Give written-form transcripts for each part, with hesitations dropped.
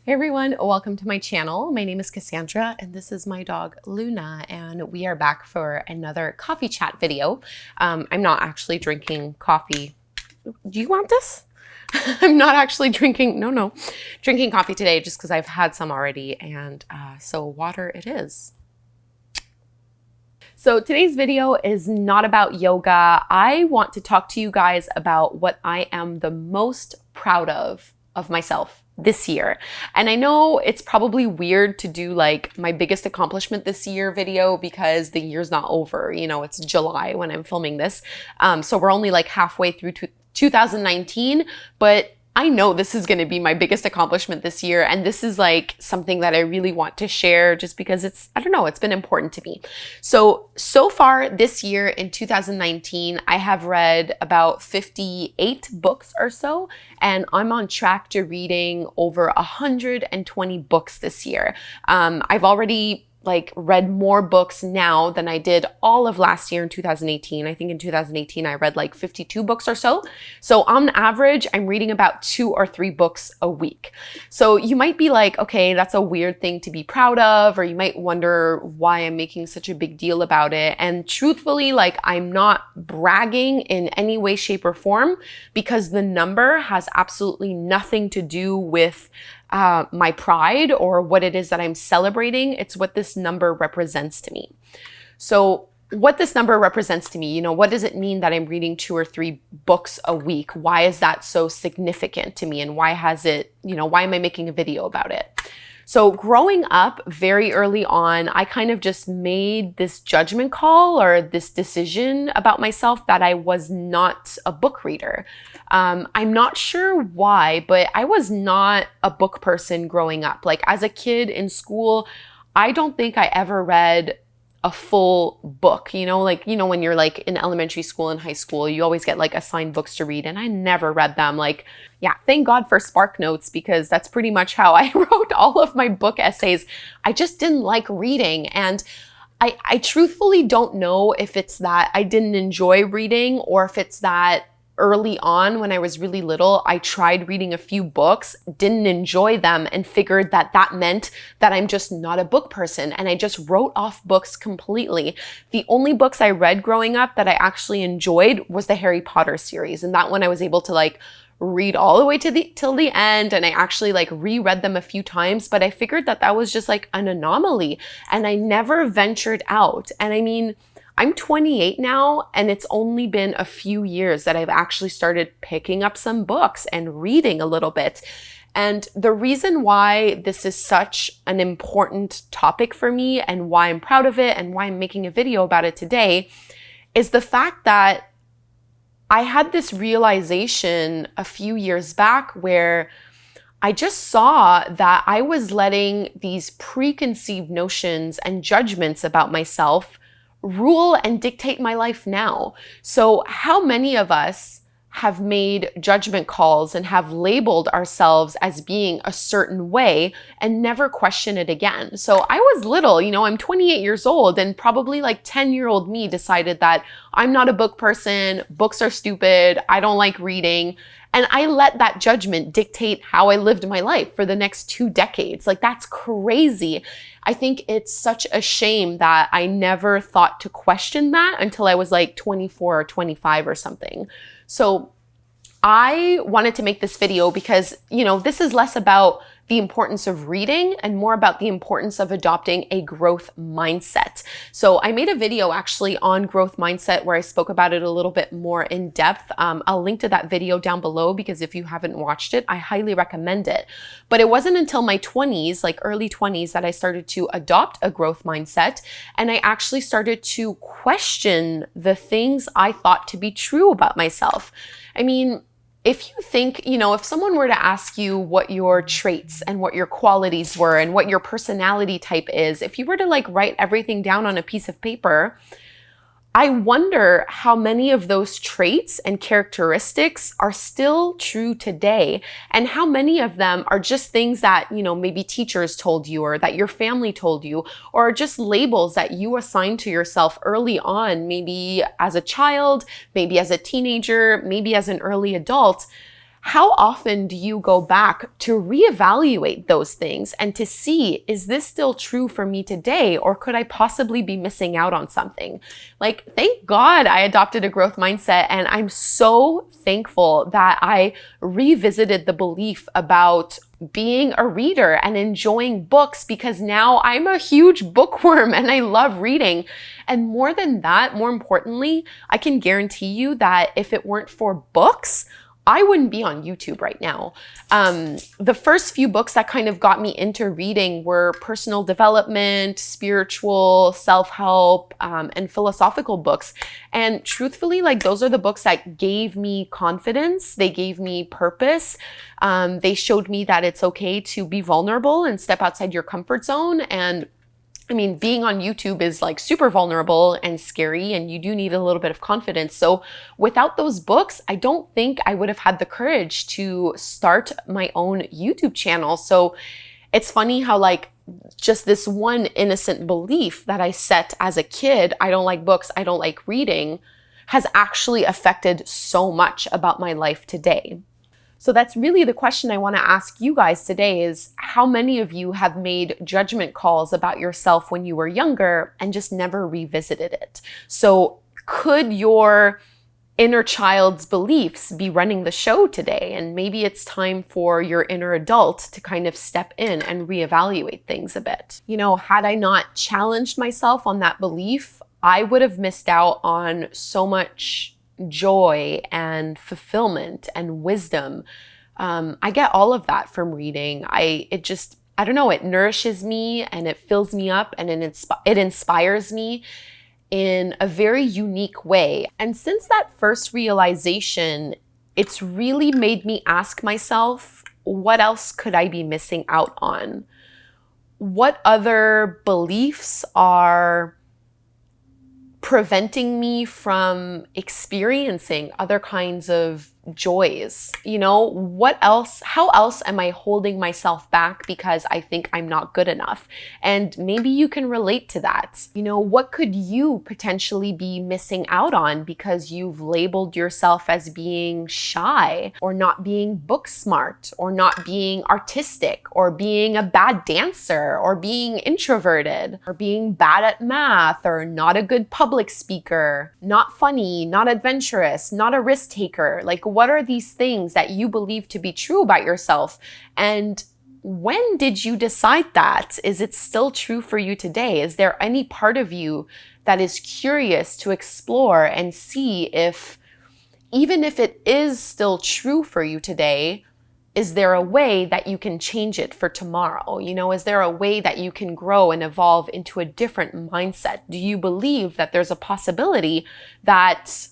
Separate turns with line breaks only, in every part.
Hey everyone, welcome to my channel. My name is Kassandra and this is my dog Luna, and we are back for another coffee chat video. I'm not actually drinking coffee. Do you want this? I'm not actually drinking coffee today just because I've had some already, and so water it is. So today's video is not about yoga. I want to talk to you guys about what I am the most proud of myself this year. And I know it's probably weird to do like my biggest accomplishment this year video because the year's not over. You know, it's July when I'm filming this. So we're only like halfway through 2019, but I know this is going to be my biggest accomplishment this year. And this is like something that I really want to share just because it's been important to me. So far this year in 2019, I have read about 58 books or so, and I'm on track to reading over 120 books this year. I've already read more books now than I did all of last year in 2018. I think in 2018, I read like 52 books or so. So on average, I'm reading about 2 or 3 books a week. So you might be like, okay, that's a weird thing to be proud of, or you might wonder why I'm making such a big deal about it. And truthfully, I'm not bragging in any way, shape, or form, because the number has absolutely nothing to do with my pride or what it is that I'm celebrating. It's what this number represents to me. So what this number represents to me, what does it mean that I'm reading 2 or 3 books a week? Why is that so significant to me? And why has it, why am I making a video about it? So growing up very early on, I kind of just made this judgment call or this decision about myself that I was not a book reader. I'm not sure why, but I was not a book person growing up. As a kid in school, I don't think I ever read a full book, when you're in elementary school and high school, you always get assigned books to read, and I never read them. Thank God for Spark Notes, because that's pretty much how I wrote all of my book essays. I just didn't like reading. And I truthfully don't know if it's that I didn't enjoy reading, or if it's that early on when I was really little, I tried reading a few books, didn't enjoy them, and figured that that meant that I'm just not a book person. And I just wrote off books completely. The only books I read growing up that I actually enjoyed was the Harry Potter series. And that one I was able to read all the way till the end, and I actually reread them a few times, but I figured that that was just an anomaly, and I never ventured out. And I mean, I'm 28 now, and it's only been a few years that I've actually started picking up some books and reading a little bit. And the reason why this is such an important topic for me, and why I'm proud of it, and why I'm making a video about it today, is the fact that I had this realization a few years back where I just saw that I was letting these preconceived notions and judgments about myself rule and dictate my life now. So how many of us have made judgment calls and have labeled ourselves as being a certain way and never question it again? So I was little, I'm 28 years old, and probably 10-year-old me decided that I'm not a book person, books are stupid, I don't like reading. And I let that judgment dictate how I lived my life for the next 2 decades. That's crazy. I think it's such a shame that I never thought to question that until I was 24 or 25 or something. So I wanted to make this video because, this is less about the importance of reading and more about the importance of adopting a growth mindset. So I made a video actually on growth mindset where I spoke about it a little bit more in depth. I'll link to that video down below, because if you haven't watched it, I highly recommend it. But it wasn't until my 20s, early 20s, that I started to adopt a growth mindset, and I actually started to question the things I thought to be true about myself. I mean, if you think, if someone were to ask you what your traits and what your qualities were and what your personality type is, if you were to write everything down on a piece of paper, I wonder how many of those traits and characteristics are still true today, and how many of them are just things that, maybe teachers told you, or that your family told you, or just labels that you assigned to yourself early on, maybe as a child, maybe as a teenager, maybe as an early adult. How often do you go back to reevaluate those things and to see, is this still true for me today, or could I possibly be missing out on something? Like, thank God I adopted a growth mindset, and I'm so thankful that I revisited the belief about being a reader and enjoying books, because now I'm a huge bookworm and I love reading. And more than that, more importantly, I can guarantee you that if it weren't for books, I wouldn't be on YouTube right now. The first few books that kind of got me into reading were personal development, spiritual, self-help, and philosophical books. And truthfully, like, those are the books that gave me confidence. They gave me purpose. They showed me that it's okay to be vulnerable and step outside your comfort zone. And I mean, being on YouTube is like super vulnerable and scary, and you do need a little bit of confidence. So without those books, I don't think I would have had the courage to start my own YouTube channel. So it's funny how, like, just this one innocent belief that I set as a kid, I don't like books, I don't like reading, has actually affected so much about my life today. So that's really the question I want to ask you guys today, is how many of you have made judgment calls about yourself when you were younger and just never revisited it? So could your inner child's beliefs be running the show today? And maybe it's time for your inner adult to kind of step in and reevaluate things a bit. You know, had I not challenged myself on that belief, I would have missed out on so much joy and fulfillment and wisdom. I get all of that from reading. I don't know, it nourishes me and it fills me up, and it inspires me in a very unique way. And since that first realization, it's really made me ask myself, what else could I be missing out on? What other beliefs are preventing me from experiencing other kinds of joys? You know, what else, how else am I holding myself back because I think I'm not good enough? And maybe you can relate to that. You know, what could you potentially be missing out on because you've labeled yourself as being shy, or not being book smart, or not being artistic, or being a bad dancer, or being introverted, or being bad at math, or not a good public speaker, not funny, not adventurous, not a risk taker? Like, what are these things that you believe to be true about yourself? And when did you decide that? Is it still true for you today? Is there any part of you that is curious to explore and see if, even if it is still true for you today, is there a way that you can change it for tomorrow? You know, is there a way that you can grow and evolve into a different mindset? Do you believe that there's a possibility that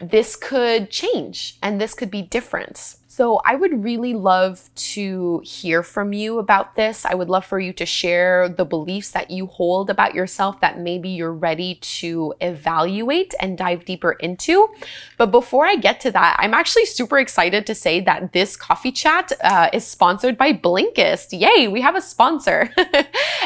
this could change and this could be different? So I would really love to hear from you about this. I would love for you to share the beliefs that you hold about yourself that maybe you're ready to evaluate and dive deeper into. But before I get to that, I'm actually super excited to say that this coffee chat is sponsored by Blinkist. Yay, we have a sponsor.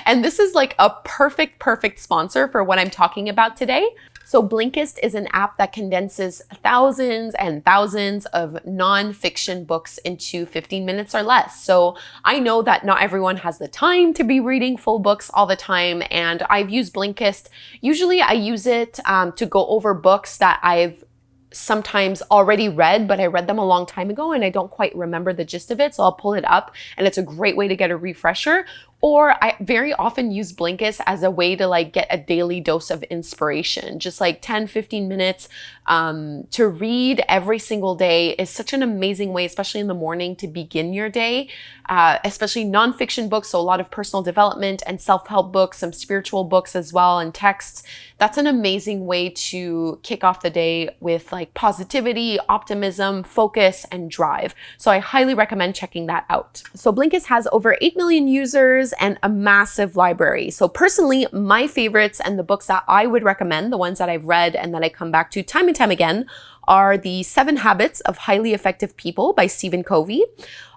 And this is like a perfect sponsor for what I'm talking about today. So Blinkist is an app that condenses thousands and thousands of nonfiction books into 15 minutes or less. So I know that not everyone has the time to be reading full books all the time, and I've used Blinkist. Usually I use it to go over books that I've sometimes already read, but I read them a long time ago and I don't quite remember the gist of it. So I'll pull it up, and it's a great way to get a refresher. Or I very often use Blinkist as a way to like get a daily dose of inspiration. Just like 10, 15 minutes to read every single day is such an amazing way, especially in the morning, to begin your day, especially nonfiction books. So a lot of personal development and self-help books, some spiritual books as well, and texts. That's an amazing way to kick off the day with like positivity, optimism, focus, and drive. So I highly recommend checking that out. So Blinkist has over 8 million users and a massive library. So personally, my favorites and the books that I would recommend, the ones that I've read and that I come back to time and time again, are the 7 Habits of Highly Effective People by Stephen Covey,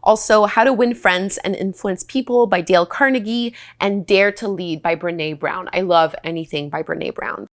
also How to Win Friends and Influence People by Dale Carnegie, and Dare to Lead by Brené Brown. I love anything by Brené Brown.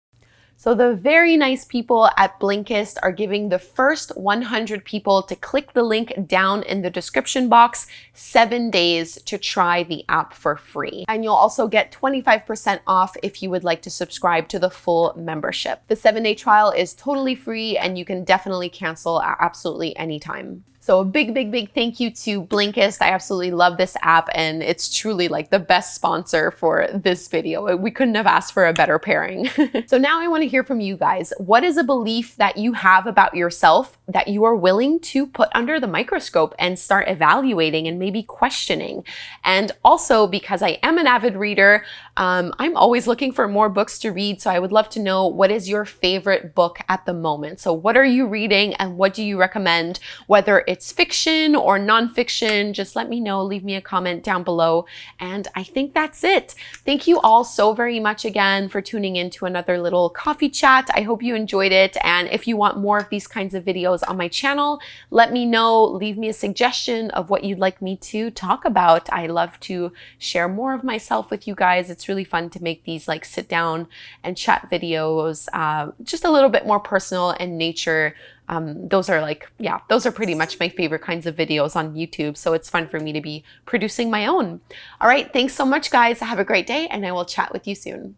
So the very nice people at Blinkist are giving the first 100 people to click the link down in the description box 7 days to try the app for free. And you'll also get 25% off if you would like to subscribe to the full membership. The 7-day trial is totally free and you can definitely cancel at absolutely any time. So a big, big, big thank you to Blinkist. I absolutely love this app and it's truly like the best sponsor for this video. We couldn't have asked for a better pairing. So now I want to hear from you guys. What is a belief that you have about yourself that you are willing to put under the microscope and start evaluating and maybe questioning? And also, because I am an avid reader, I'm always looking for more books to read. So I would love to know, what is your favorite book at the moment? So what are you reading and what do you recommend? Whether it's fiction or nonfiction, just let me know, leave me a comment down below. And I think that's it. Thank you all so very much again for tuning in to another little coffee chat. I hope you enjoyed it. And if you want more of these kinds of videos on my channel, let me know, leave me a suggestion of what you'd like me to talk about. I love to share more of myself with you guys. It's really fun to make these like sit down and chat videos, just a little bit more personal in nature. Those are pretty much my favorite kinds of videos on YouTube. So it's fun for me to be producing my own. All right, thanks so much, guys. Have a great day and I will chat with you soon.